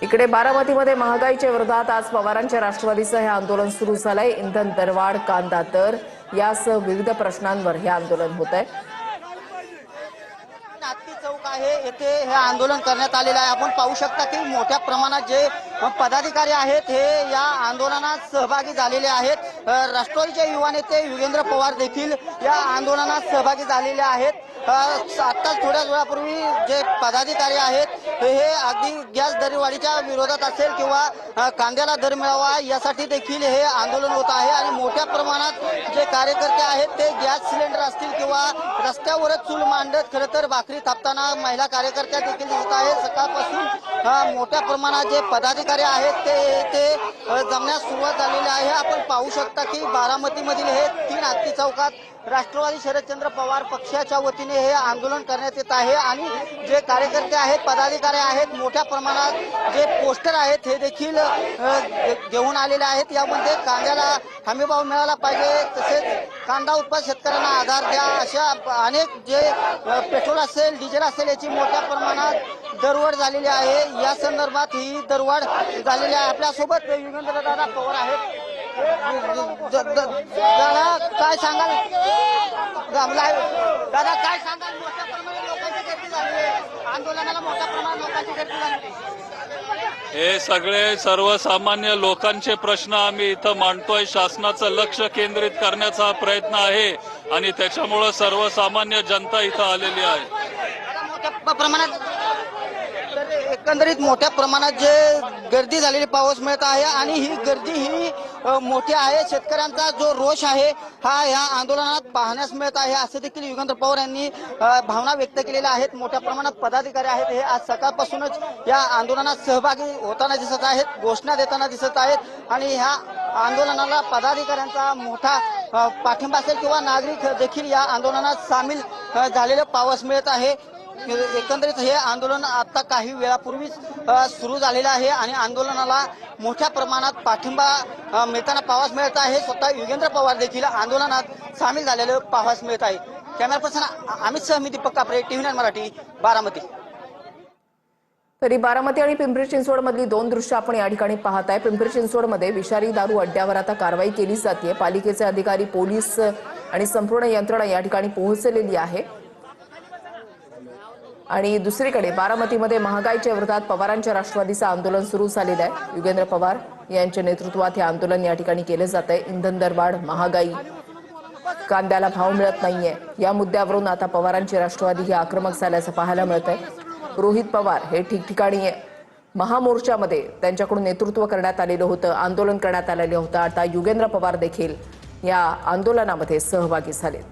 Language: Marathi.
इकडे बारामतीमध्ये महागाईच्या विरोधात आज पवारांच्या राष्ट्रवादीचं हे आंदोलन सुरू झालंय। इंधन दरवाढ, कांदा दर यासह विविध प्रश्नांवर हे आंदोलन होत आहे। नागती चौक आहे, येथे हे आंदोलन करण्यात आलेलं आहे। आपण पाहू शकता की मोठ्या प्रमाणात जे पदाधिकारी आहेत हे या आंदोलनात सहभागी झालेले आहेत। राष्ट्रवादीचे युवा नेते युगेंद्र पवार देखील या आंदोलनात सहभागी झालेले आहेत। आता थोड्या वेळापूर्वी जे पदाधिकारी आहेत हे अगदी गॅस दरवाढीच्या विरोधात असेल किंवा कांद्याला दर मिळावा यासाठी देखील हे आंदोलन होत आहे। आणि मोठ्या प्रमाणात जे कार्यकर्ते आहेत ते गॅस सिलेंडर असतील किंवा रस्त्यावरच चूल मांडत खरं तर भाकरी थापताना महिला कार्यकर्त्या देखील दिसत आहेत। सकाळपासून मोठ्या प्रमाणात जे पदाधिकारी आहेत ते जमण्यास सुरुवात झालेली आहे। आपण पाहू शकता की बारामतीमधील हे 3 हत्ती चौकात राष्ट्रवादी शरदचंद्र पवार पक्षाच्या वतीने हे आंदोलन करण्यात येत आहे। आणि जे कार्यकर्ते आहेत, पदाधिकारी आहेत, मोठ्या प्रमाणात जे पोस्टर आहेत हे देखील घेऊन आलेले आहेत। यामध्ये कांद्याला हमीभाव मिळाला पाहिजे, तसेच कांदा उत्पादक शेतकऱ्यांना आधार द्या, अशा अनेक जे पेट्रोल असेल, डिझेल असेल याची मोठ्या प्रमाणात दरवाढ झालेली आहे। या संदर्भात ही दरवाढ झालेली आहे। आपल्यासोबत युगेंद्र दादा पवार आहेत। दादा काय सांगाल? दादा काय सांगाल? मोठ्या प्रमाणात लोकांची गर्दी झाली आहे, आंदोलनाला मोठ्या प्रमाणात लोकांची गर्दी झाली आहे। हे सगळे सर्वसामान्य लोकांचे प्रश्न आम्ही इथं मांडतोय। शासनाचं लक्ष केंद्रित करण्याचा प्रयत्न आहे आणि त्याच्यामुळे सर्वसामान्य जनता इथं आलेली आहे। मोठ्या प्रमाणात एकंदरीत मोठ्या प्रमाणात जे गर्दी झालेली पाहावयास मिळत आहे आणि ही गर्दी ही मोठी आहे। शेतकऱ्यांचा जो रोष आहे हा या आंदोलनात पाहण्यास मिळत आहे, असे देखील युगेंद्र पवार यांनी भावना व्यक्त केलेल्या आहेत। मोठ्या प्रमाणात पदाधिकारी आहेत हे आज सकाळपासूनच या आंदोलनात सहभागी होताना दिसत आहेत, घोषणा देताना दिसत आहेत। आणि ह्या आंदोलनाला पदाधिकाऱ्यांचा मोठा पाठिंबा असेल किंवा नागरिक देखील या आंदोलनात सामील झालेले पाहावयास मिळत आहे। एकंदरीत हे आंदोलन आता काही वेळापूर्वीच सुरू झालेलं आहे आणि आंदोलनाला मोठ्या प्रमाणात पाठिंबा मिळताना पाहावयास मिळत आहे। स्वतः युगेंद्र पवार देखील आंदोलनात सामील झालेले पाहावयास मिळत आहे। कॅमेरा पर्सन अमित सह मी दीपक कापरे, TV9 मराठी, बारामती। तरी बारामती आणि पिंपरी चिंचवड मधली 2 दृश्य आपण या ठिकाणी पाहत आहे। पिंपरी चिंचवडमध्ये विषारी दारू अड्ड्यावर आता कारवाई केली जाते। पालिकेचे अधिकारी, पोलीस आणि संपूर्ण यंत्रणा या ठिकाणी पोहोचलेली आहे। आणि दुसरीकडे बारामतीमध्ये महागाईच्या विरोधात पवारांच्या राष्ट्रवादीचं आंदोलन सुरू झालेलं आहे। युगेंद्र पवार यांच्या नेतृत्वात हे आंदोलन या ठिकाणी केले जात आहे। इंधन दरवाढ, महागाई, कांद्याला भाव मिळत नाहीये या मुद्द्यावरून आता पवारांची राष्ट्रवादी ही आक्रमक झाल्याचं पाहायला मिळत आहे। रोहित पवार हे ठिकठिकाणी महामोर्चामध्ये त्यांच्याकडून नेतृत्व करण्यात आलेलं होतं, आंदोलन करण्यात आलेलं होतं। आता युगेंद्र पवार देखील या आंदोलनामध्ये सहभागी झालेत।